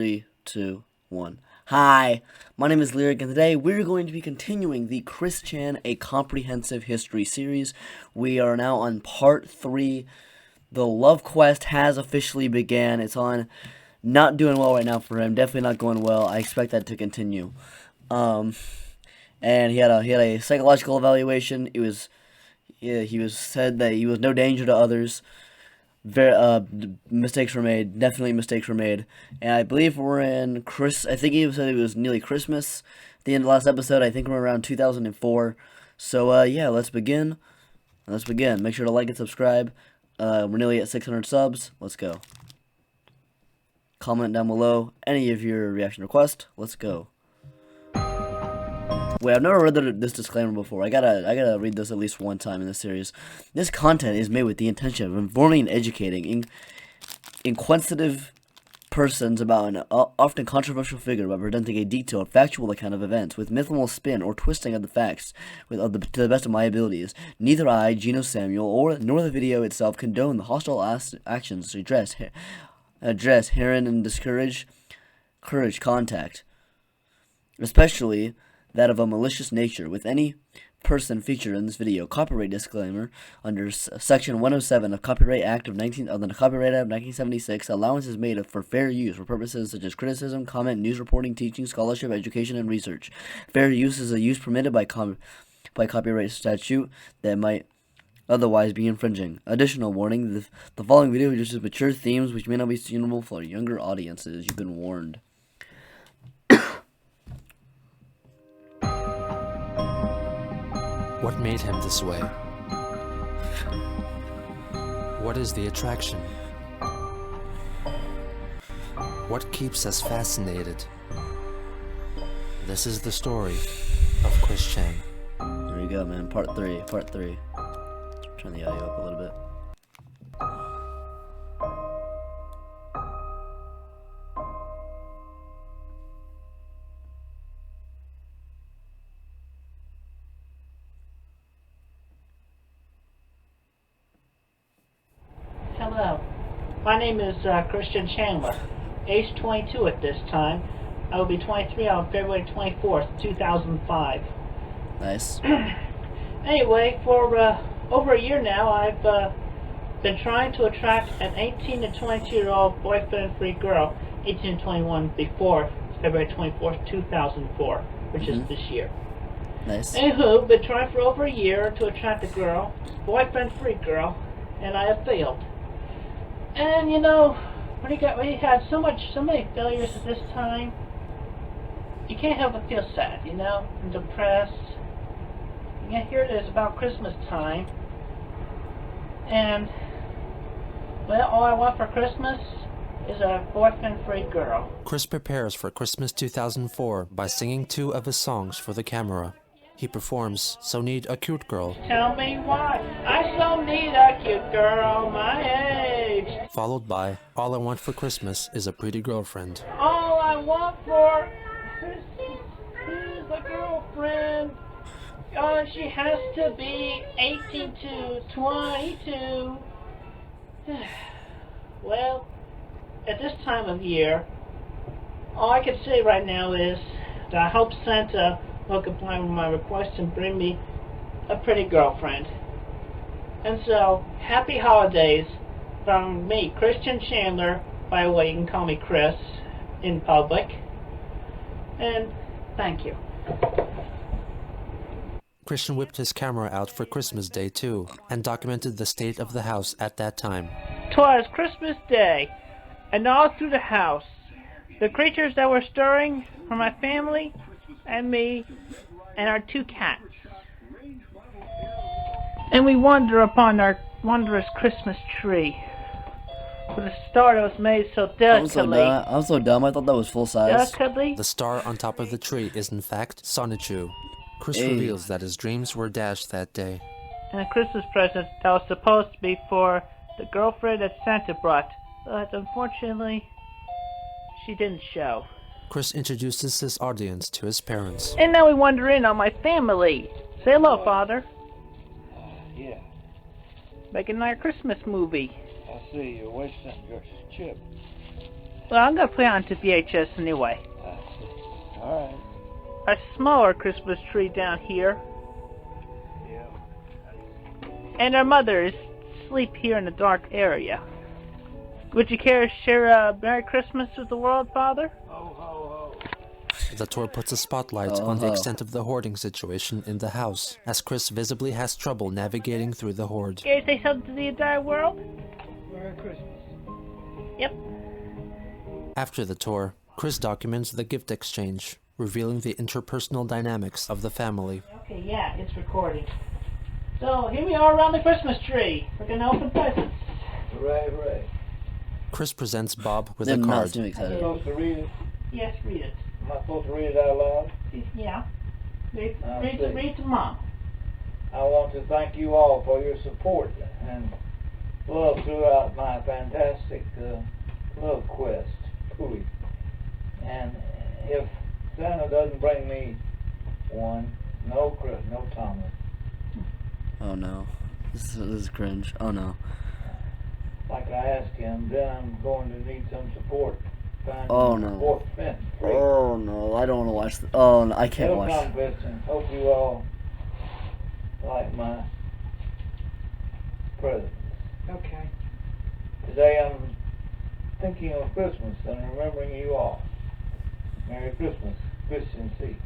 Three, two, one. Hi, my name is Lyric, and today we're going to be continuing the Chris Chan A Comprehensive History series. We are now on part 3. The love quest has officially began. It's on. Not doing well right now for him. Definitely not going well. I expect that to continue. And he had a psychological evaluation. He was said that he was no danger to others. Mistakes were made. Definitely mistakes were made. And I believe we're in Chris. I think he said it was nearly Christmas. At the end of the last episode, I think we're around 2004. So yeah, let's begin. Let's begin. Make sure to like and subscribe. We're nearly at 600 subs. Let's go. Comment down below any of your reaction requests. Let's go. Wait, I've never read this disclaimer before. I gotta read this at least one time in this series. This content is made with the intention of informing and educating inquisitive persons about an often controversial figure by presenting a detailed, factual account of events with minimal spin or twisting of the facts to the best of my abilities. Neither I, Gino Samuel, nor the video itself condone the hostile actions address herein and discourage contact, especially that of a malicious nature, with any person featured in this video. Copyright disclaimer: under Section 107 of Copyright Act of the Copyright Act of 1976, allowance is made for fair use for purposes such as criticism, comment, news reporting, teaching, scholarship, education, and research. Fair use is a use permitted by copyright statute that might otherwise be infringing. Additional warning: the following video uses mature themes which may not be suitable for younger audiences. You've been warned. What made him this way? What is the attraction? What keeps us fascinated? This is the story of Chris Chan. There you go, man. Part 3. Turn the audio up a little bit. Hello, my name is Christian Chandler, age 22 at this time. I will be 23 on February 24th, 2005. Nice. Anyway, for over a year now, I've been trying to attract an 18 to 22-year-old boyfriend-free girl, 18 to 21 before February 24th, 2004, which is this year. Nice. Anywho, been trying for over a year to attract a girl, boyfriend-free girl, and I have failed. And you know, when you had so many failures at this time, you can't help but feel sad, you know, and depressed. And yet here it is about Christmas time, and well, all I want for Christmas is a boyfriend-free girl. Chris prepares for Christmas 2004 by singing 2 of his songs for the camera. He performs So Need a Cute Girl. Tell me why I so need a cute girl my age. Followed by All I Want for Christmas is a Pretty Girlfriend. All I want for Christmas is a girlfriend. She has to be 18 to 22. Well, at this time of year, all I can say right now is that I hope Santa will comply with my request and bring me a pretty girlfriend. And so, happy holidays from me, Christian Chandler. By the way, you can call me Chris in public. And thank you. Christian whipped his camera out for Christmas Day too, and documented the state of the house at that time. 'Twas Christmas Day, and all through the house, the creatures that were stirring were my family and me and our 2 cats. And we wander upon our wondrous Christmas tree with a star that was made so delicately. I'm so dumb. I thought that was full size. Delicately? The star on top of the tree is in fact Sonichu. Chris Hey. reveals that his dreams were dashed that day. And a Christmas present that was supposed to be for the girlfriend that Santa brought. But unfortunately, she didn't show. Chris introduces his audience to his parents. And now we wander in on my family. Say hello, Father. Yeah, Making our Christmas movie. I see you're wasting your chip. Well, I'm gonna put it onto VHS anyway. I see. All A smaller Christmas tree down here, right. Yeah. and our mother is asleep here in a dark area. Would you care to share a Merry Christmas with the world, Father? Ho, ho, ho. The tour puts a spotlight Oh, on the ho. extent of the hoarding situation in the house, as Chris visibly has trouble navigating through the hoard. Care to say something to the entire world? Merry Christmas. Yep. After the tour, Chris documents the gift exchange, revealing the interpersonal dynamics of the family. Okay, yeah, it's recording. So, here we are around the Christmas tree. We're gonna open presents. Hooray, hooray. Chris presents Bob with They're a not card. too Am I excited. supposed to read it? Yes, read it. Am I supposed to read it out loud? Yeah. Read see. to Mom. I want to thank you all for your support and love throughout my fantastic love quest. Pooey. And if Santa doesn't bring me one, no Thomas. Oh no. This is cringe. Oh no. Like I asked him, then I'm going to need some support. Finding Oh, no. support friend. Oh no, I don't want to watch this. Oh no, I can't It'll watch. come, Christian. Hope you all like my present. Okay. Today I'm thinking of Christmas and remembering you all. Merry Christmas, Christian C.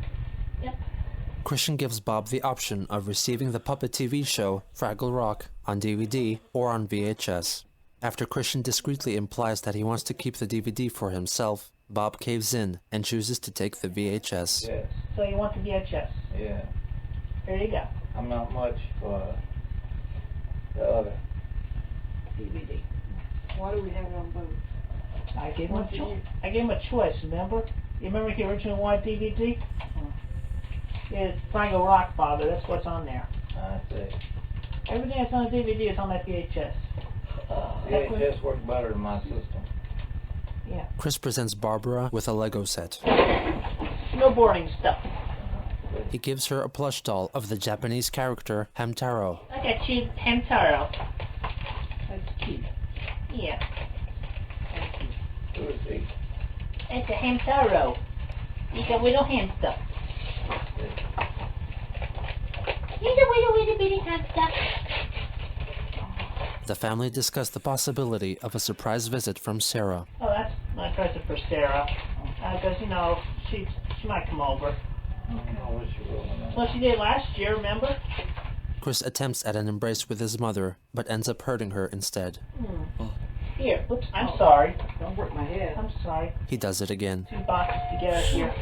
Christian gives Bob the option of receiving the Puppet TV show Fraggle Rock on DVD or on VHS. After Christian discreetly implies that he wants to keep the DVD for himself, Bob caves in and chooses to take the VHS. Yes, So you want the VHS. yeah. There you go. I'm not much for the other. DVD. Why do we have it on both? I gave him a choice, remember? You remember he originally wanted DVD? It's Fraggle Rock, Father. That's what's on there. I see. Everything that's on the DVD is on that VHS. VHS worked better than my system. Yeah. Chris presents Barbara with a Lego set. Snowboarding stuff. He gives her a plush doll of the Japanese character Hamtaro. Like a cute Hamtaro. That's cute. Yeah. Who is he? It's a Hamtaro. It's a little hamster. He's a little bitty hamster. The family discuss the possibility of a surprise visit from Sarah. Oh, that's my present for Sarah. Because, you know, she might come over. I wish you would. Well, she did last year, remember? Chris attempts at an embrace with his mother, but ends up hurting her instead. Here, oops, I'm sorry. Don't work my head. I'm sorry. He does it again. 2 boxes together here.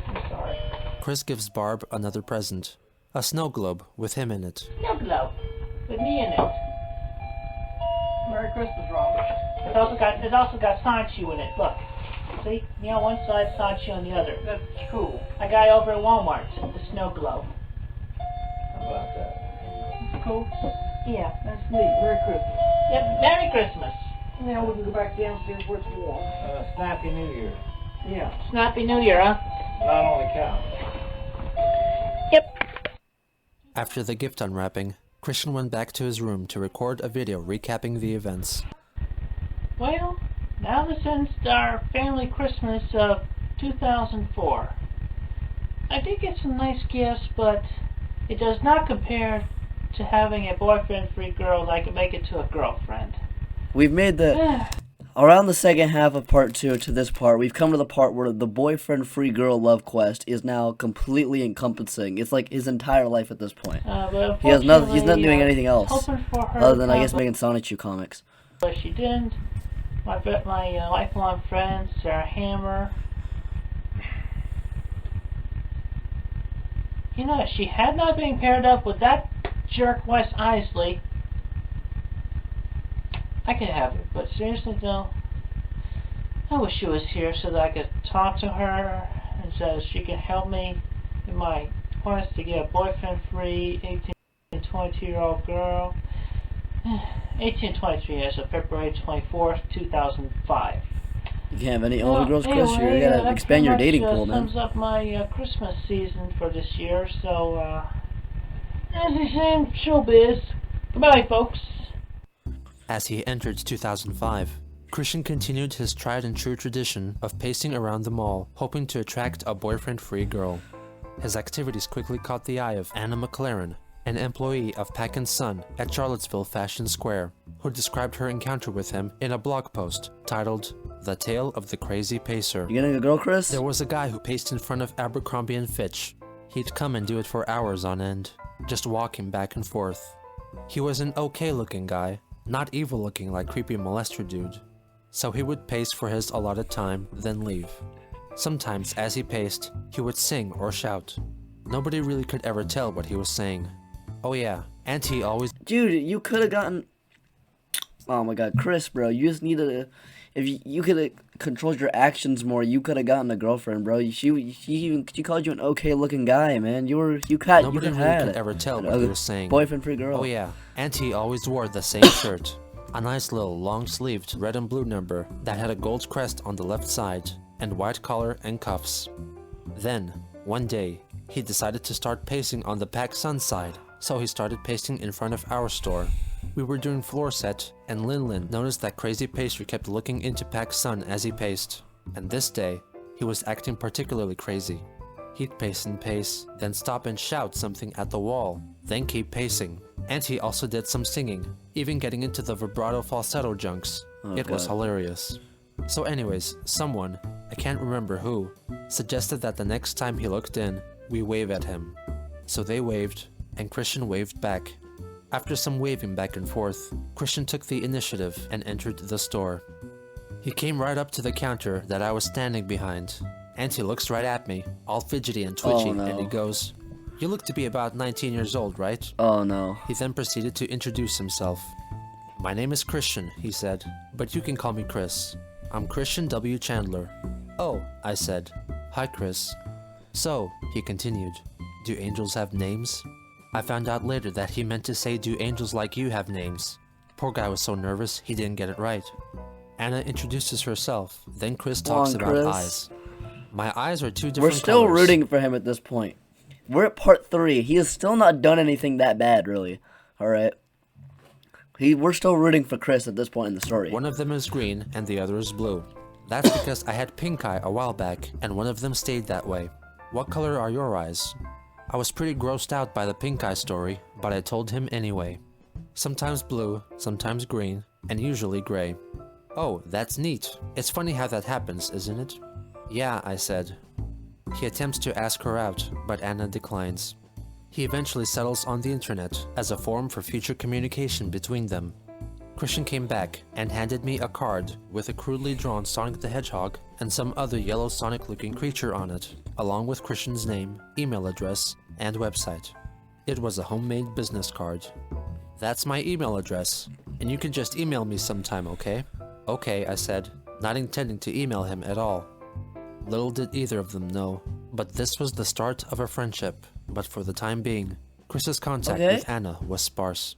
I'm sorry. Chris gives Barb another present, a snow globe with him in it. Snow globe. With me in it. Merry Christmas, Robert. It's also got Sonichu in it. Look. See? Me on one side, Sonichu on the other. That's cool. I got it over at Walmart. The snow globe. How about that? Cool? Yeah. That's neat. Merry Christmas. Yep. Merry Christmas. Now we can go back downstairs what you want. Snappy New Year. Yeah. Snappy New Year, huh? Not only counts. Yep. After the gift unwrapping, Christian went back to his room to record a video recapping the events. Well, now this ends our family Christmas of 2004. I did get some nice gifts, but it does not compare to having a boyfriend-free girl that I could make it to a girlfriend. We've made the around the second half of part 2 to this part. We've come to the part where the boyfriend-free girl love quest is now completely encompassing. It's like his entire life at this point. But He has nothing. He's not unfortunately, doing anything else hoping for her other than, I guess, to- making Sonichu comics. But she didn't. My lifelong friend, Sarah Hammer. You know, if she had not been paired up with that jerk Wes Isley, I could have her. But seriously though, I wish she was here so that I could talk to her and so she could help me in my quest to get a boyfriend-free 18 to 22-year-old girl. 1823 as of February 24th, 2005. You can't have any older girls, Chris. Anyway, You gotta that expand your pretty dating much, pool, man. sums up my Christmas season for this year. So, as they say in showbiz, goodbye, folks. As he entered 2005, Christian continued his tried and true tradition of pacing around the mall, hoping to attract a boyfriend-free girl. His activities quickly caught the eye of Anna McLaren, an employee of Pack & Son at Charlottesville Fashion Square, who described her encounter with him in a blog post titled, "The Tale of the Crazy Pacer." You getting a girl, Chris? There was a guy who paced in front of Abercrombie & Fitch. He'd come and do it for hours on end, just walking back and forth. He was an okay-looking guy, not evil-looking like creepy molester dude. So he would pace for his allotted time, then leave. Sometimes, as he paced, he would sing or shout. Nobody really could ever tell what he was saying. Oh yeah, and he always— Dude, you could have gotten... Oh my god, Chris, bro, you just needed to... If you could have controlled your actions more, you could have gotten a girlfriend, bro. She called you an okay-looking guy, man. Nobody you really had could ever tell what he was saying. Boyfriend-free girl. Oh yeah, and he always wore the same shirt. A nice little long-sleeved red and blue number that had a gold crest on the left side, and white collar and cuffs. Then, one day, he decided to start pacing on the Pac Sun side, so he started pacing in front of our store. We were doing floor set, and Lin noticed that crazy pacer kept looking into Pac Sun as he paced. And this day, he was acting particularly crazy. He'd pace and pace, then stop and shout something at the wall, then keep pacing. And he also did some singing, even getting into the vibrato falsetto junks. It was hilarious. So anyways, someone, I can't remember who, suggested that the next time he looked in, we wave at him. So they waved, and Christian waved back. After some waving back and forth, Christian took the initiative and entered the store. He came right up to the counter that I was standing behind, and he looks right at me, all fidgety and twitchy, Oh, no. and he goes, "You look to be about 19 years old, right?" Oh no. He then proceeded to introduce himself. "My name is Christian," he said, "but you can call me Chris. I'm Christian W. Chandler." "Oh," I said. "Hi, Chris." "So," he continued, "do angels have names?" I found out later that he meant to say, "Do angels like you have names?" Poor guy was so nervous, he didn't get it right. Anna introduces herself, then Chris talks about Chris. eyes. My eyes are two different We're still colors. rooting for him at this point. We're at part 3. He has still not done anything that bad, really. Alright? We're still rooting for Chris at this point in the story. One of them is green, and the other is blue. That's because I had pink eye a while back, and one of them stayed that way. What color are your eyes? I was pretty grossed out by the pink eye story, but I told him anyway. Sometimes blue, sometimes green, and usually gray. Oh, that's neat. It's funny how that happens, isn't it? Yeah, I said. He attempts to ask her out, but Anna declines. He eventually settles on the internet as a forum for future communication between them. Christian came back and handed me a card with a crudely drawn Sonic the Hedgehog and some other yellow Sonic-looking creature on it, along with Christian's name, email address, and website. It was a homemade business card. "That's my email address, and you can just email me sometime, okay?" "Okay," I said, not intending to email him at all. Little did either of them know, but this was the start of a friendship. But for the time being, Chris's contact with Anna was sparse.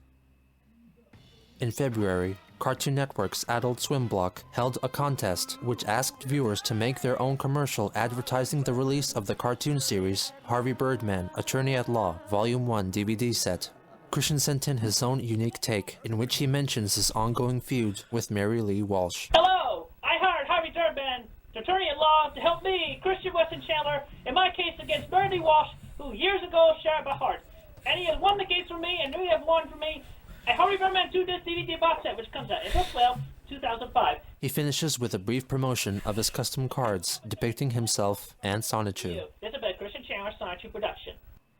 In February, Cartoon Network's Adult Swim block held a contest which asked viewers to make their own commercial advertising the release of the cartoon series Harvey Birdman, Attorney at Law, Volume 1 DVD set. Christian sent in his own unique take, in which he mentions his ongoing feud with Mary Lee Walsh. Hello, I hired Harvey Birdman, attorney at law, to help me, Christian Weston Chandler, in my case against Mary Lee Walsh, who years ago shared my heart. And he has won the case for me, and you have won for me. A Harvey Birdman 2-disc DVD box set, which comes out April 12, 2005. He finishes with a brief promotion of his custom cards depicting himself and Sonichu. This is a Christian Chandler Sonichu production.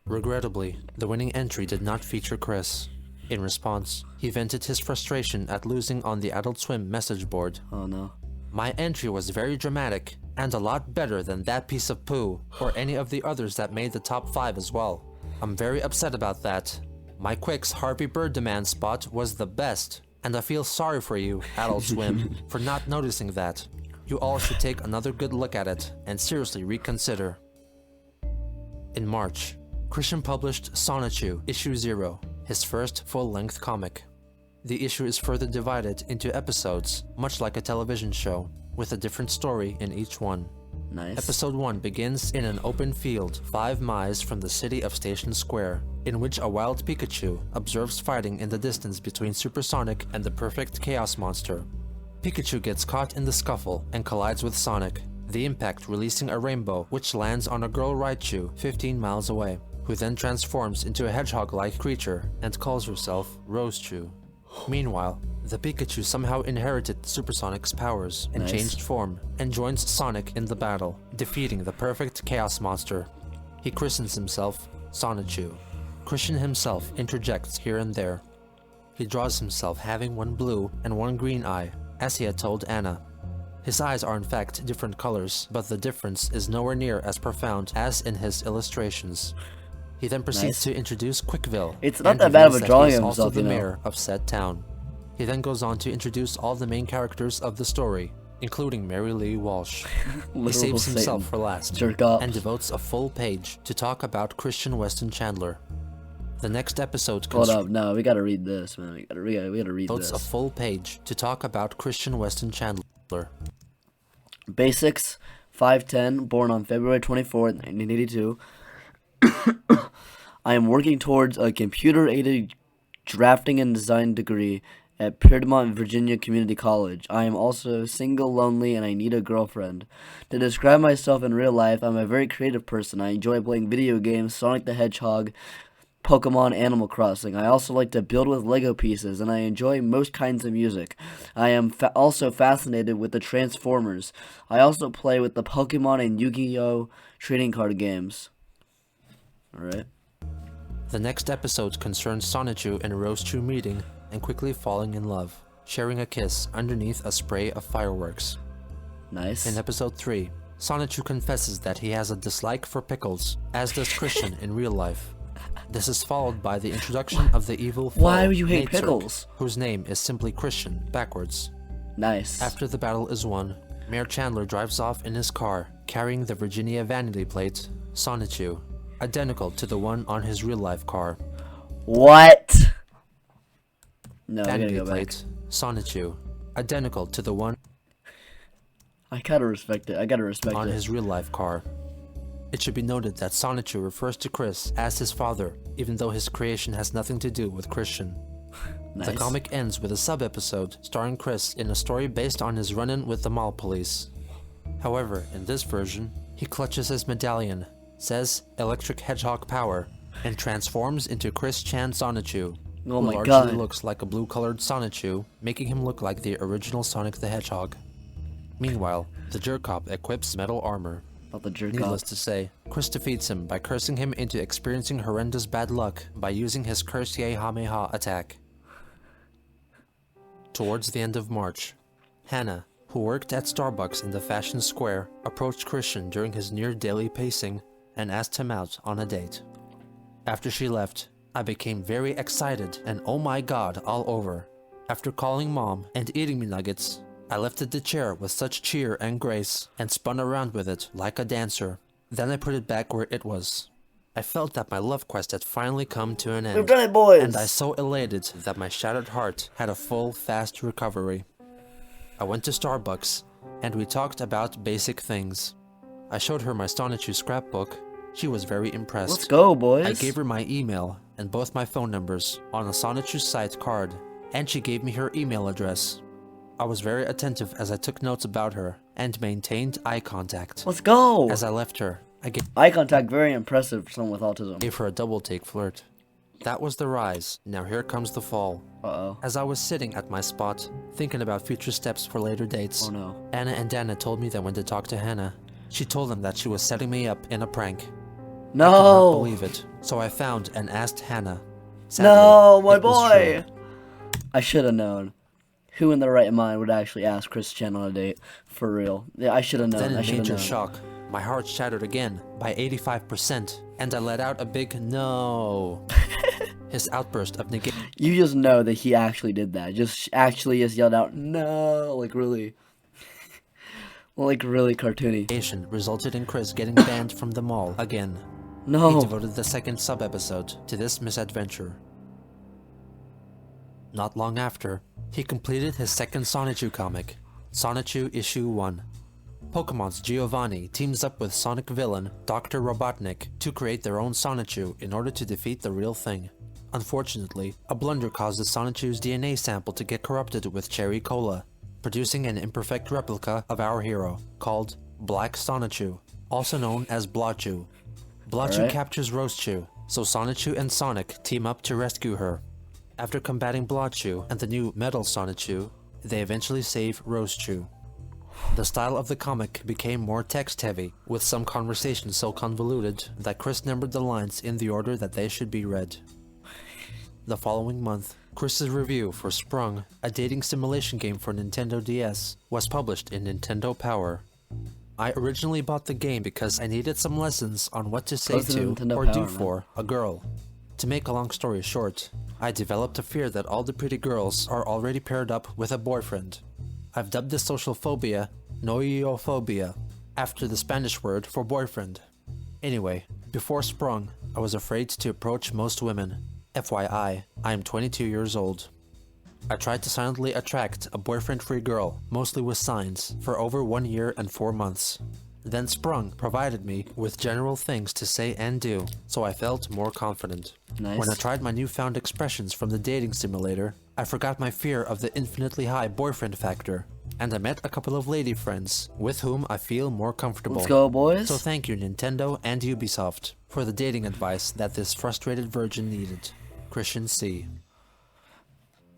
Regrettably, the winning entry did not feature Chris. In response, he vented his frustration at losing on the Adult Swim message board. Oh no. "My entry was very dramatic, and a lot better than that piece of poo, or any of the others that made the top 5 as well. I'm very upset about that. My Quick's Harvey Birdman spot was the best, and I feel sorry for you, Adult Swim, for not noticing that. You all should take another good look at it, and seriously reconsider." In March, Christian published Sonichu, Issue 0, his first full-length comic. The issue is further divided into episodes, much like a television show, with a different story in each one. Nice. Episode 1 begins in an open field 5 miles from the city of Station Square, in which a wild Pikachu observes fighting in the distance between Supersonic and the perfect Chaos Monster. Pikachu gets caught in the scuffle and collides with Sonic, the impact releasing a rainbow which lands on a girl Raichu 15 miles away, who then transforms into a hedgehog-like creature and calls herself Rosechu. Meanwhile, the Pikachu somehow inherited Supersonic's powers in Nice. changed form and joins Sonic in the battle, defeating the perfect Chaos Monster. He christens himself Sonichu. Christian himself interjects here and there. He draws himself having one blue and one green eye, as he had told Anna. His eyes are in fact different colors, but the difference is nowhere near as profound as in his illustrations. He then proceeds Nice. to introduce Quickville. It's not and that bad of reveals a that drawing he is of also himself, the you know. mayor of said town. He then goes on to introduce all the main characters of the story, including Mary Lee Walsh. He Literal saves himself Satan. for last Jerk off. and devotes a full page to talk about Christian Weston Chandler. The next episode Hold up, no, we gotta read this, man. We gotta read devotes a this. full page to talk about Christian Weston Chandler. Basics, 5'10", born on February 24th, 1982. I am working towards a computer-aided drafting and design degree at Piedmont, Virginia Community College. I am also single, lonely, and I need a girlfriend. To describe myself in real life, I'm a very creative person. I enjoy playing video games, Sonic the Hedgehog, Pokemon, Animal Crossing. I also like to build with Lego pieces, and I enjoy most kinds of music. I am also fascinated with the Transformers. I also play with the Pokemon and Yu-Gi-Oh! Trading card games. Alright. The next episode concerns Sonichu and Rosechu meeting and quickly falling in love, sharing a kiss underneath a spray of fireworks. Nice. In episode 3, Sonichu confesses that he has a dislike for pickles, as does Christian in real life. This is followed by the introduction of the evil foe, Why would you hate Nate Zirk, pickles? whose name is simply Christian, backwards. Nice. After the battle is won, Mayor Chandler drives off in his car, carrying the Virginia vanity plate, Sonichu, identical to the one on his real-life car. What? No, I gotta Vanity go back. plate, Sonichu, identical to the one I gotta respect it. I gotta respect on it. his real-life car. It should be noted that Sonichu refers to Chris as his father, even though his creation has nothing to do with Christian. Nice. The comic ends with a sub-episode starring Chris in a story based on his run-in with the mall police. However, in this version, he clutches his medallion, says Electric Hedgehog Power, and transforms into Chris Chan Sonichu, Oh who my largely God. looks like a blue-colored Sonichu, making him look like the original Sonic the Hedgehog. Meanwhile, the Jerkop equips metal armor. About the jerk Needless off. to say, Chris defeats him by cursing him into experiencing horrendous bad luck by using his Curse Kamehameha attack. Towards the end of March, Hannah, who worked at Starbucks in the Fashion Square, approached Christian during his near-daily pacing and asked him out on a date. After she left, I became very excited and oh my god all over. After calling mom and eating me nuggets, I lifted the chair with such cheer and grace and spun around with it like a dancer. Then I put it back where it was. I felt that my love quest had finally come to an We've end, done it, boys! and I so elated that my shattered heart had a full, fast recovery. I went to Starbucks, and we talked about basic things. I showed her my Sonichu scrapbook. She was very impressed. Let's go, boys. I gave her my email and both my phone numbers on a Sonichu site card, and she gave me her email address. I was very attentive as I took notes about her and maintained eye contact. Let's go! As I left her, I Eye contact, very impressive for someone with autism. gave her a double-take flirt. That was the rise. Now here comes the fall. Uh-oh. As I was sitting at my spot, thinking about future steps for later dates, Oh no. Anna and Dana told me they went to talk to Hannah. She told them that she was setting me up in a prank. I could not No! believe it, so I found and asked Hannah. Sadly, No, my it was boy! true. I should have known. Who in their right mind would actually ask Chris Chan on a date? For real. Yeah, I should have known. Then I in should have major known. shock, my heart shattered again by 85%, and I let out a big no. His outburst of negation You just know that he actually did that. Just actually just yelled out, no, like really. Like really cartoony. resulted in Chris getting banned from the mall again. He No. devoted the second sub-episode to this misadventure. Not long after, he completed his second Sonichu comic, Sonichu Issue 1. Pokemon's Giovanni teams up with Sonic villain Dr. Robotnik to create their own Sonichu in order to defeat the real thing. Unfortunately, a blunder causes Sonichu's DNA sample to get corrupted with cherry cola. producing an imperfect replica of our hero, called Black Sonichu, also known as Blotchu. Blotchu Alright. captures Rosechu, so Sonichu and Sonic team up to rescue her. After combating Blotchu and the new Metal Sonichu, they eventually save Rosechu. The style of the comic became more text-heavy, with some conversations so convoluted that Chris numbered the lines in the order that they should be read. The following month, Chris's review for Sprung, a dating simulation game for Nintendo DS, was published in Nintendo Power. I originally bought the game because I needed some lessons on what to say Posted to in Nintendo or Power, do man. for a girl. To make a long story short, I developed a fear that all the pretty girls are already paired up with a boyfriend. I've dubbed this social phobia noiophobia, after the Spanish word for boyfriend. Anyway, before Sprung, I was afraid to approach most women. FYI, I am 22 years old. I tried to silently attract a boyfriend-free girl, mostly with signs, for over 1 year and 4 months. Then Sprung provided me with general things to say and do, so I felt more confident. Nice. When I tried my newfound expressions from the dating simulator, I forgot my fear of the infinitely high boyfriend factor, and I met a couple of lady friends with whom I feel more comfortable. Let's go, boys. So thank you, Nintendo and Ubisoft, for the dating advice that this frustrated virgin needed. Christian C.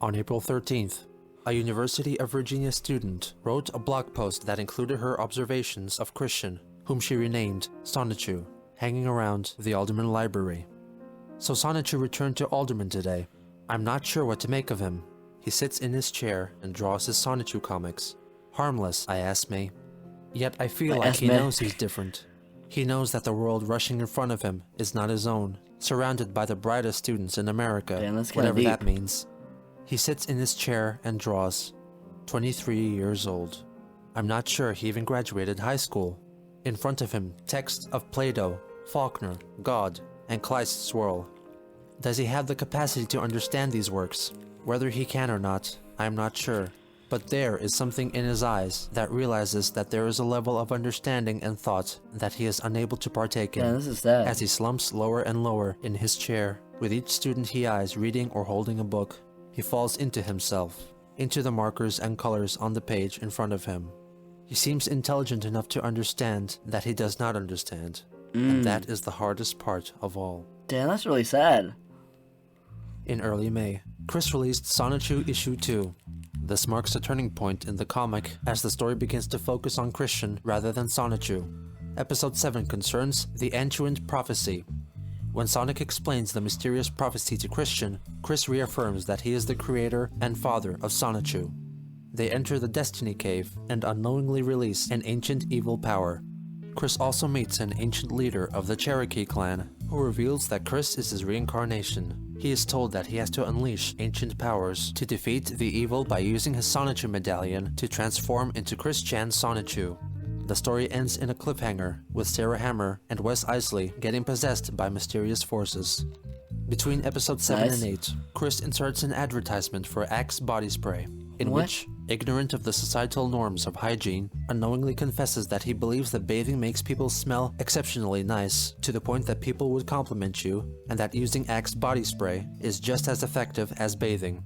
On April 13th, a University of Virginia student wrote a blog post that included her observations of Christian, whom she renamed Sonichu, hanging around the Alderman Library. So Sonichu returned to Alderman today. I'm not sure what to make of him. He sits in his chair and draws his Sonichu comics. Harmless, I esme. Yet I feel like he knows he's different. He knows that the world rushing in front of him is not his own, surrounded by the brightest students in America, Damn, that's kinda whatever that deep. means. He sits in his chair and draws. 23 years old. I'm not sure he even graduated high school. In front of him, texts of Plato, Faulkner, God, and Kleist's swirl. Does he have the capacity to understand these works? Whether he can or not, I am not sure. But there is something in his eyes that realizes that there is a level of understanding and thought that he is unable to partake in. Yeah, this is sad. As he slumps lower and lower in his chair, with each student he eyes reading or holding a book, he falls into himself, into the markers and colors on the page in front of him. He seems intelligent enough to understand that he does not understand, and that is the hardest part of all. Damn, that's really sad. In early May, Chris released Sonichu Issue 2. This marks a turning point in the comic as the story begins to focus on Christian rather than Sonichu. Episode 7 concerns the Antuant Prophecy. When Sonic explains the mysterious prophecy to Christian, Chris reaffirms that he is the creator and father of Sonichu. They enter the Destiny Cave and unknowingly release an ancient evil power. Chris also meets an ancient leader of the Cherokee clan, who reveals that Chris is his reincarnation. He is told that he has to unleash ancient powers to defeat the evil by using his Sonichu medallion to transform into Chris Chan Sonichu. The story ends in a cliffhanger, with Sarah Hammer and Wes Isley getting possessed by mysterious forces. Between episodes 7 Nice. and 8, Chris inserts an advertisement for Axe body spray, in What? which, ignorant of the societal norms of hygiene, unknowingly confesses that he believes that bathing makes people smell exceptionally nice, to the point that people would compliment you, and that using Axe body spray is just as effective as bathing.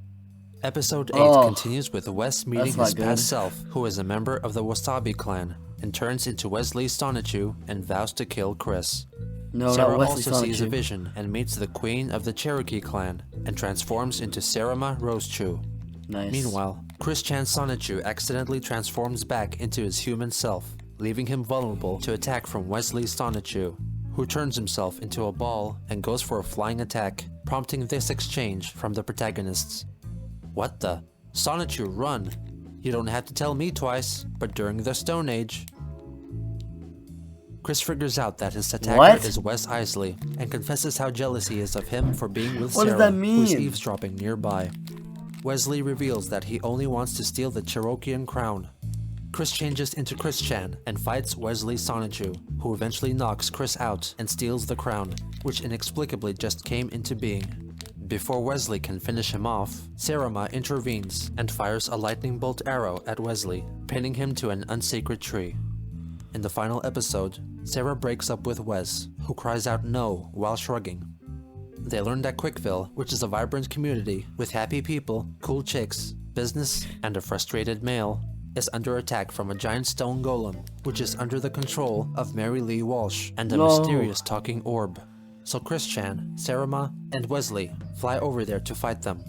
Episode 8 Oh, continues with Wes meeting that's not his good. past self, who is a member of the Wasabi clan, and turns into Wesley Sonichu and vows to kill Chris. No, Sarah not Wesley also sees a Sonichu. vision and meets the queen of the Cherokee clan, and transforms into Sarama Rosechu. Nice. Meanwhile, Chris Chan Sonichu accidentally transforms back into his human self, leaving him vulnerable to attack from Wesley Sonichu, who turns himself into a ball and goes for a flying attack, prompting this exchange from the protagonists. What the? Sonichu, run! You don't have to tell me twice, but during the Stone Age. Chris figures out that his attacker What? is Wes Isley, and confesses how jealous he is of him for being with What does Sarah, that who's mean? eavesdropping nearby. Wesley reveals that he only wants to steal the Cherokean crown. Chris changes into Chris Chan and fights Wesley Sonichu, who eventually knocks Chris out and steals the crown, which inexplicably just came into being. Before Wesley can finish him off, Sarama intervenes and fires a lightning bolt arrow at Wesley, pinning him to an unsacred tree. In the final episode, Sarah breaks up with Wes, who cries out no while shrugging. They learn that Quickville, which is a vibrant community with happy people, cool chicks, business, and a frustrated male, is under attack from a giant stone golem, which is under the control of Mary Lee Walsh and a No. mysterious talking orb. So Chris-chan, Sarama, and Wesley fly over there to fight them.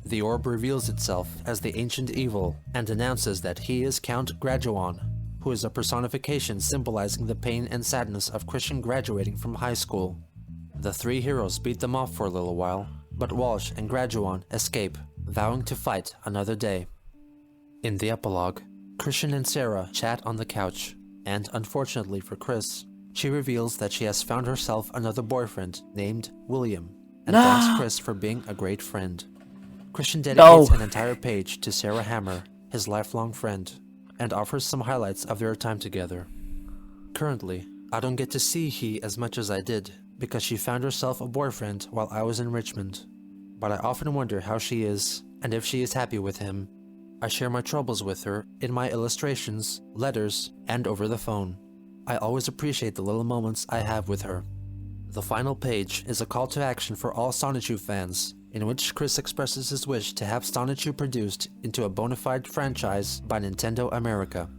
The orb reveals itself as the ancient evil and announces that he is Count Graduan, who is a personification symbolizing the pain and sadness of Christian graduating from high school. The three heroes beat them off for a little while, but Walsh and Graduan escape, vowing to fight another day. In the epilogue, Christian and Sarah chat on the couch, and unfortunately for Chris, she reveals that she has found herself another boyfriend named William, and thanks Chris for being a great friend. Christian dedicates an entire page to Sarah Hammer, his lifelong friend, and offers some highlights of their time together. Currently, I don't get to see he as much as I did, because she found herself a boyfriend while I was in Richmond. But I often wonder how she is, and if she is happy with him. I share my troubles with her in my illustrations, letters, and over the phone. I always appreciate the little moments I have with her. The final page is a call to action for all Sonichu fans, in which Chris expresses his wish to have Sonichu produced into a bona fide franchise by Nintendo America.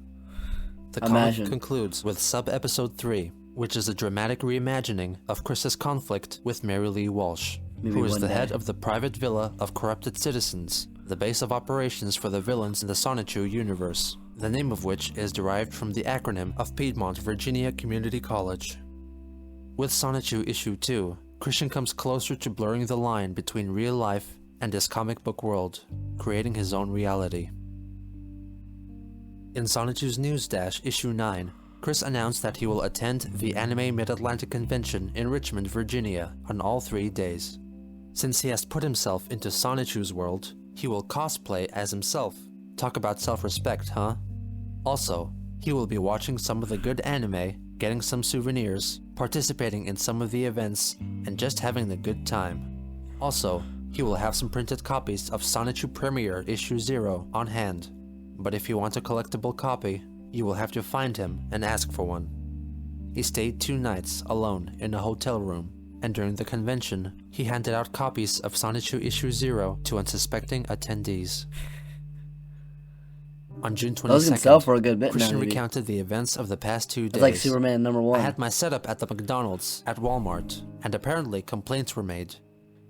The comic concludes with Sub-Episode 3, which is a dramatic reimagining of Chris's conflict with Mary Lee Walsh, who is the head of the private villa of corrupted citizens, the base of operations for the villains in the Sonichu universe, the name of which is derived from the acronym of Piedmont, Virginia Community College. With Sonichu Issue 2, Christian comes closer to blurring the line between real life and his comic book world, creating his own reality. In Sonichu's News Dash Issue 9, Chris announced that he will attend the Anime Mid-Atlantic Convention in Richmond, Virginia on all 3 days. Since he has put himself into Sonichu's world, he will cosplay as himself. Talk about self-respect, huh? Also, he will be watching some of the good anime, getting some souvenirs, participating in some of the events, and just having a good time. Also, he will have some printed copies of Sonichu Premiere Issue 0 on hand. But if you want a collectible copy, you will have to find him and ask for one. He stayed 2 nights alone in a hotel room, and during the convention, he handed out copies of Sonichu Issue 0 to unsuspecting attendees. On June 22nd, for a good bit Christian now, recounted the events of the past 2 days. It's like Superman #1. I had my setup at the McDonald's at Walmart, and apparently complaints were made.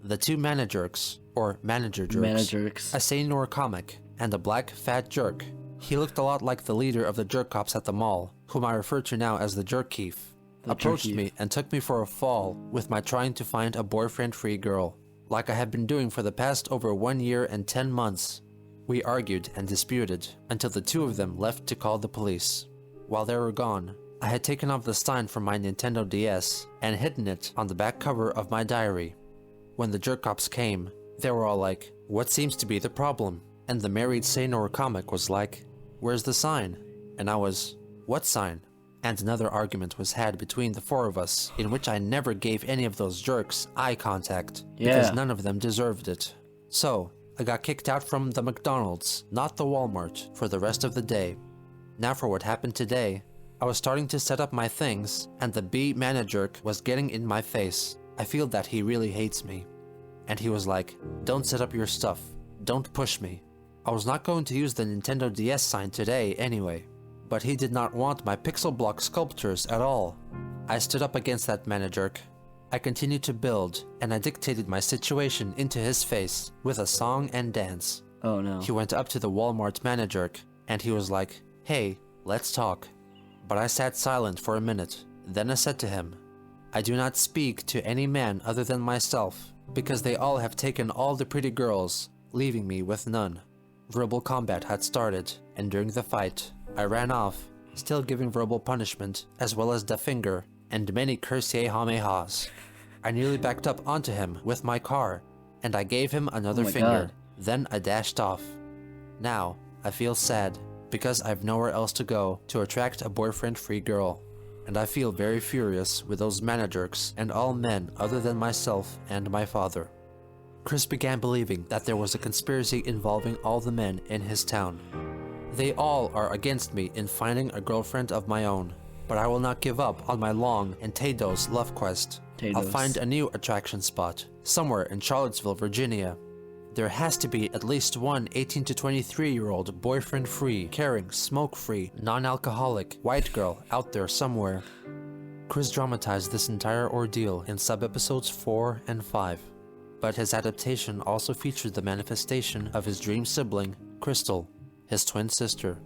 The 2 managerks, or manager jerks, a senior comic, and a black fat jerk. He looked a lot like the leader of the jerk cops at the mall, whom I refer to now as the jerk chief, approached me and took me for a fall with my trying to find a boyfriend-free girl, like I have been doing for the past over 1 year and 10 months. We argued and disputed until the 2 of them left to call the police. While they were gone, I had taken off the sign from my Nintendo DS and hidden it on the back cover of my diary. When the jerk cops came, they were all like, "What seems to be the problem?" And the married Saynor comic was like, "Where's the sign?" And I was, "What sign?" And another argument was had between the 4 of us, in which I never gave any of those jerks eye contact, because none of them deserved it. So, I got kicked out from the McDonald's, not the Walmart, for the rest of the day. Now for what happened today. I was starting to set up my things, and the B manager was getting in my face. I feel that he really hates me. And he was like, "Don't set up your stuff. Don't push me." I was not going to use the Nintendo DS sign today anyway, but he did not want my pixel block sculptures at all. I stood up against that manager. I continued to build, and I dictated my situation into his face with a song and dance. Oh no. He went up to the Walmart manager, and he was like, "Hey, let's talk." But I sat silent for a minute. Then I said to him, "I do not speak to any man other than myself, because they all have taken all the pretty girls, leaving me with none." Verbal combat had started, and during the fight, I ran off, still giving verbal punishment, as well as the finger, and many Kamehamehas. I nearly backed up onto him with my car, and I gave him another finger. God. Then I dashed off. Now, I feel sad, because I've nowhere else to go to attract a boyfriend-free girl. And I feel very furious with those managers and all men other than myself and my father. Chris began believing that there was a conspiracy involving all the men in his town. They all are against me in finding a girlfriend of my own, but I will not give up on my long and Tados love quest. I'll find a new attraction spot, somewhere in Charlottesville, Virginia. There has to be at least one 18 to 23-year-old boyfriend-free, caring, smoke-free, non-alcoholic, white girl out there somewhere. Chris dramatized this entire ordeal in sub-episodes 4 and 5. But his adaptation also featured the manifestation of his dream sibling, Crystal, his twin sister.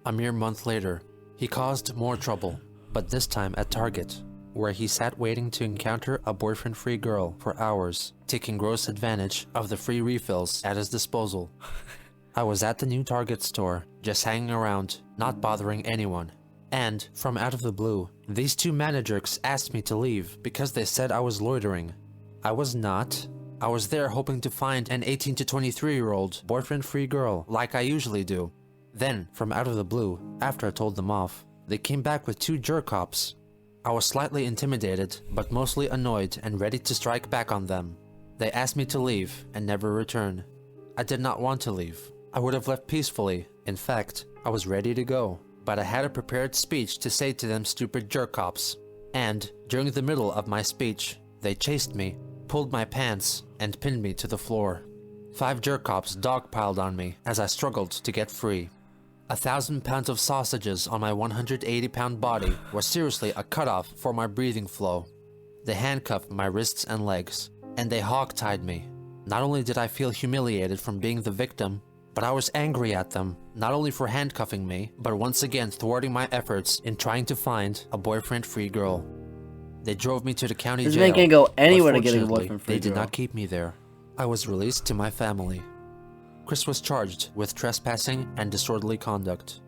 A mere month later, he caused more trouble, but this time at Target, where he sat waiting to encounter a boyfriend-free girl for hours, taking gross advantage of the free refills at his disposal. I was at the new Target store, just hanging around, not bothering anyone. And, from out of the blue, these two managerks asked me to leave because they said I was loitering. I was not. I was there hoping to find an 18 to 23-year-old boyfriend-free girl like I usually do. Then, from out of the blue, after I told them off, they came back with two jerk-cops. I was slightly intimidated, but mostly annoyed and ready to strike back on them. They asked me to leave and never return. I did not want to leave. I would have left peacefully. In fact, I was ready to go. But I had a prepared speech to say to them stupid jerk-cops. And, during the middle of my speech, they chased me, pulled my pants, and pinned me to the floor. 5 jerk-cops dogpiled on me as I struggled to get free. 1,000 pounds of sausages on my 180-pound body was seriously a cutoff for my breathing flow. They handcuffed my wrists and legs, and they hog-tied me. Not only did I feel humiliated from being the victim, but I was angry at them, not only for handcuffing me, but once again thwarting my efforts in trying to find a boyfriend-free girl. They drove me to the county jail. This man can't go anywhere to but get a fortunately, boyfriend-free they did girl. not keep me there. I was released to my family. Chris was charged with trespassing and disorderly conduct.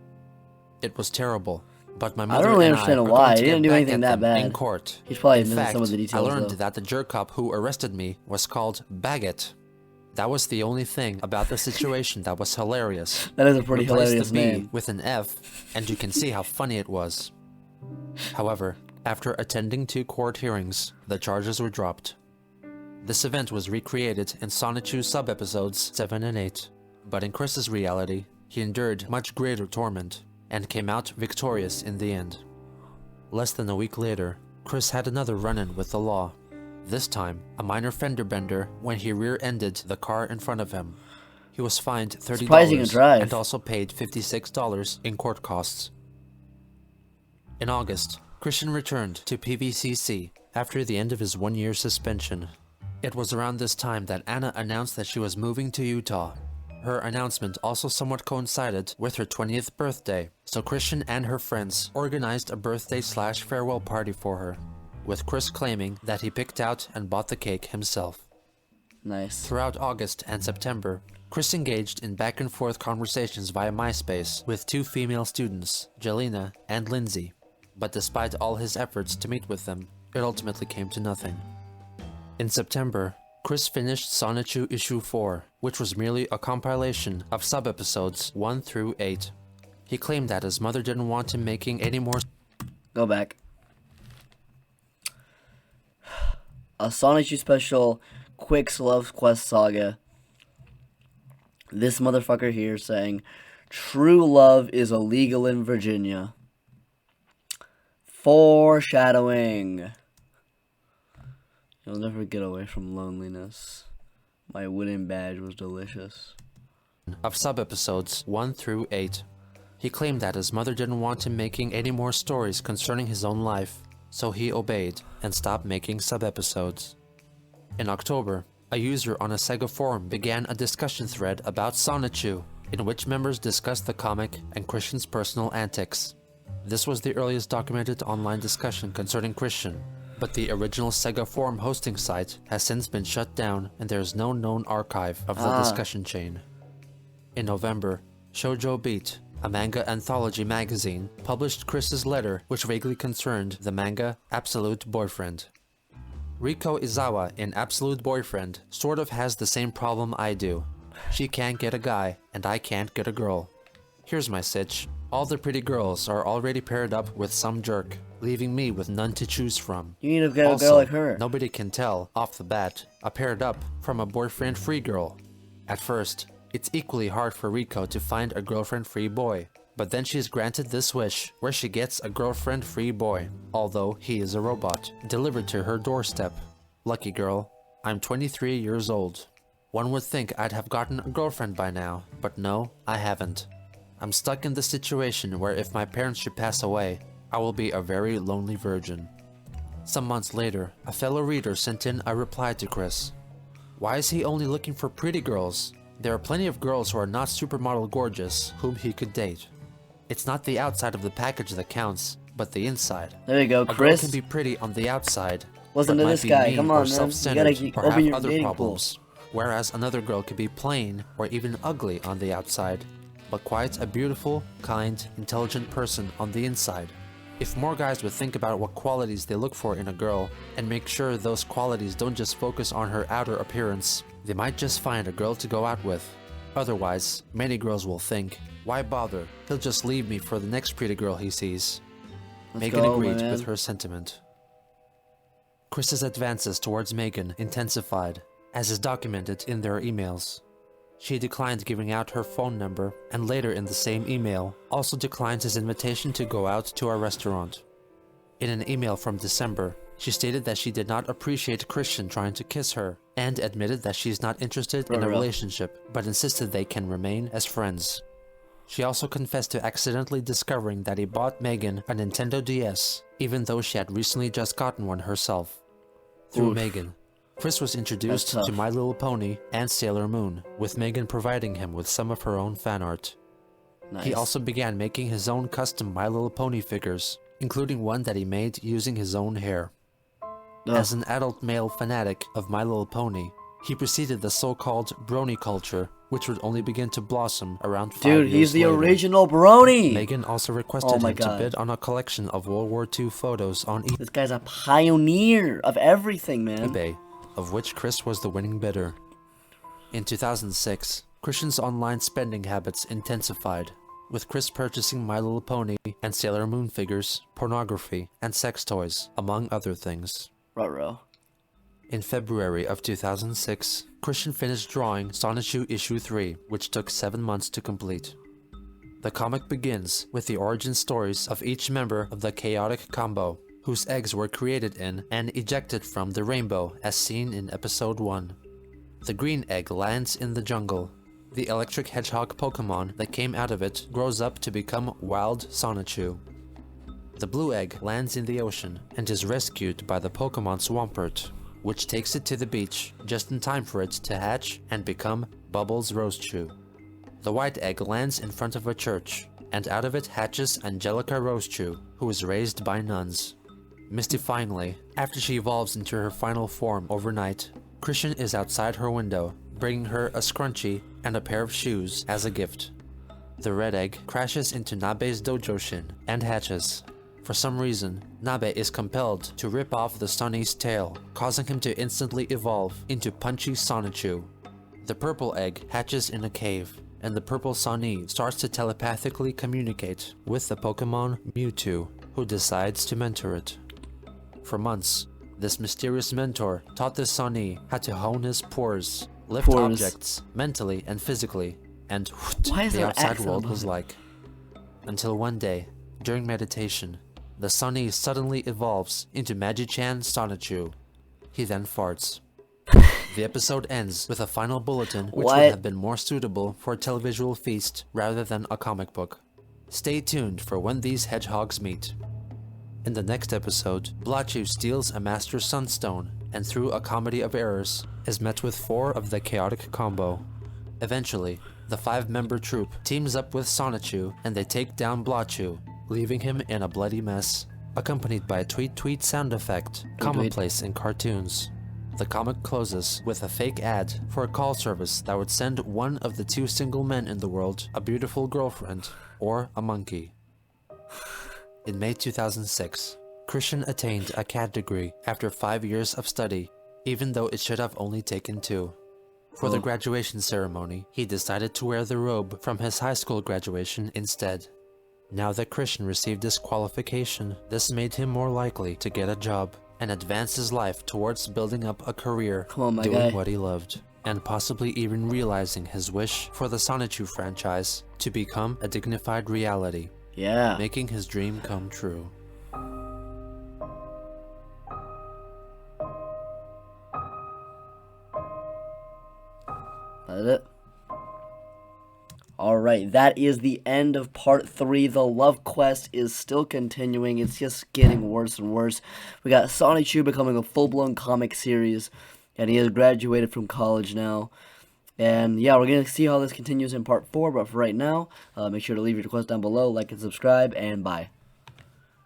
It was terrible, but my mother really and I understand are why. going to He didn't get do back anything at that them bad. in court. He's probably In missing fact, some of the details, I learned though. that the jerk cop who arrested me was called Baggett. That was the only thing about the situation that was hilarious. That is a pretty Replace hilarious the B name. with an F, and you can see how funny it was. However, after attending 2 court hearings, the charges were dropped. This event was recreated in Sonichu's sub-episodes 7 and 8, but in Chris's reality, he endured much greater torment, and came out victorious in the end. Less than a week later, Chris had another run-in with the law. This time, a minor fender bender when he rear-ended the car in front of him. He was fined $30 Surprised he can drive. and also paid $56 in court costs. In August, Christian returned to PVCC after the end of his 1-year suspension. It was around this time that Anna announced that she was moving to Utah. Her announcement also somewhat coincided with her 20th birthday, so Christian and her friends organized a birthday/farewell party for her, with Chris claiming that he picked out and bought the cake himself. Nice. Throughout August and September, Chris engaged in back-and-forth conversations via MySpace with 2 female students, Jelena and Lindsay, but despite all his efforts to meet with them, it ultimately came to nothing. In September, Chris finished Sonichu issue 4, which was merely a compilation of sub-episodes 1 through 8. He claimed that his mother didn't want him making any more. Go back. A Sonichu special, Quick's Love Quest Saga. This motherfucker here saying, true love is illegal in Virginia. Foreshadowing. You'll never get away from loneliness. My wooden badge was delicious. Of sub-episodes 1 through 8. He claimed that his mother didn't want him making any more stories concerning his own life, so he obeyed and stopped making sub-episodes. In October, a user on a Sega forum began a discussion thread about Sonichu, in which members discussed the comic and Christian's personal antics. This was the earliest documented online discussion concerning Christian, but the original Sega forum hosting site has since been shut down and there is no known archive of the discussion chain. In November, Shoujo Beat, a manga anthology magazine, published Chris's letter which vaguely concerned the manga Absolute Boyfriend. Riko Izawa in Absolute Boyfriend sort of has the same problem I do. She can't get a guy, and I can't get a girl. Here's my sitch. All the pretty girls are already paired up with some jerk, leaving me with none to choose from. You need to get a Also, girl like her. nobody can tell, off the bat, a paired up from a boyfriend-free girl. At first, it's equally hard for Riko to find a girlfriend-free boy, but then she's granted this wish, where she gets a girlfriend-free boy, although he is a robot, delivered to her doorstep. Lucky girl. I'm 23 years old. One would think I'd have gotten a girlfriend by now, but no, I haven't. I'm stuck in the situation where if my parents should pass away, I will be a very lonely virgin. Some months later, a fellow reader sent in a reply to Chris. Why is he only looking for pretty girls? There are plenty of girls who are not supermodel gorgeous whom he could date. It's not the outside of the package that counts, but the inside. There you go, A girl Chris. can be pretty on the outside, Listen but to might this be guy. mean Come or on, man. You self-centered gotta or open have your other dating pool. problems. Whereas another girl could be plain or even ugly on the outside, but quite a beautiful, kind, intelligent person on the inside. If more guys would think about what qualities they look for in a girl and make sure those qualities don't just focus on her outer appearance, they might just find a girl to go out with. Otherwise, many girls will think, why bother? He'll just leave me for the next pretty girl he sees. Megan agreed man. with her sentiment. Chris's advances towards Megan intensified, as is documented in their emails. She declined giving out her phone number, and later in the same email, also declined his invitation to go out to a restaurant. In an email from December, she stated that she did not appreciate Christian trying to kiss her, and admitted that she's not interested in a relationship, but insisted they can remain as friends. She also confessed to accidentally discovering that he bought Megan a Nintendo DS, even though she had recently just gotten one herself. Through Oof. Megan, Chris was introduced That's to tough. My Little Pony and Sailor Moon, with Megan providing him with some of her own fan art. Nice. He also began making his own custom My Little Pony figures, including one that he made using his own hair. Ugh. As an adult male fanatic of My Little Pony, he preceded the so-called brony culture, which would only begin to blossom around 5 Dude, years he's the later. original brony. Megan also requested Oh my him to God. bid on a collection of World War II photos on This guy's a pioneer of everything, man. eBay, of which Chris was the winning bidder. In 2006, Christian's online spending habits intensified, with Chris purchasing My Little Pony and Sailor Moon figures, pornography, and sex toys, among other things. Ruh-roh. In February of 2006, Christian finished drawing Sonichu issue 3, which took 7 months to complete. The comic begins with the origin stories of each member of the chaotic combo, whose eggs were created in and ejected from the rainbow as seen in episode 1. The green egg lands in the jungle. The electric hedgehog Pokemon that came out of it grows up to become Wild Sonichu. The blue egg lands in the ocean and is rescued by the Pokemon Swampert, which takes it to the beach just in time for it to hatch and become Bubbles Rosechew. The white egg lands in front of a church, and out of it hatches Angelica Rosechew, who is raised by nuns. Mystifyingly, after she evolves into her final form overnight, Christian is outside her window, bringing her a scrunchie and a pair of shoes as a gift. The red egg crashes into Nabe's dojoshin and hatches. For some reason, Nabe is compelled to rip off the Sunny's tail, causing him to instantly evolve into Punchy Sonichu. The purple egg hatches in a cave, and the purple Sunny starts to telepathically communicate with the Pokemon Mewtwo, who decides to mentor it. For months, this mysterious mentor taught the Sunny how to hone his pores, lift Pores. objects, mentally and physically, and Why is the there an outside accent world on was it? like. Until one day, during meditation, the Sunny suddenly evolves into Magichan Sonichu. He then farts. The episode ends with a final bulletin which What? would have been more suitable for a televisual feast rather than a comic book. Stay tuned for when these hedgehogs meet. In the next episode, Blachu steals a Master Sunstone and through a comedy of errors is met with 4 of the chaotic combo. Eventually, the 5-member troupe teams up with Sonichu and they take down Blachu, leaving him in a bloody mess, accompanied by a tweet sound effect, commonplace in cartoons. The comic closes with a fake ad for a call service that would send one of the 2 single men in the world a beautiful girlfriend or a monkey. In May 2006, Christian attained a CAD degree after 5 years of study, even though it should have only taken 2. For the graduation ceremony, he decided to wear the robe from his high school graduation instead. Now that Christian received this qualification, this made him more likely to get a job and advance his life towards building up a career, Come on, my doing guy. what he loved, and possibly even realizing his wish for the Sonichu franchise to become a dignified reality, Yeah. making his dream come true. that it? Alright, that is the end of part 3. The love quest is still continuing. It's just getting worse and worse. We got Sonichu becoming a full-blown comic series, and he has graduated from college now. And yeah, we're going to see how this continues in part 4, but for right now, make sure to leave your request down below, like and subscribe, and bye.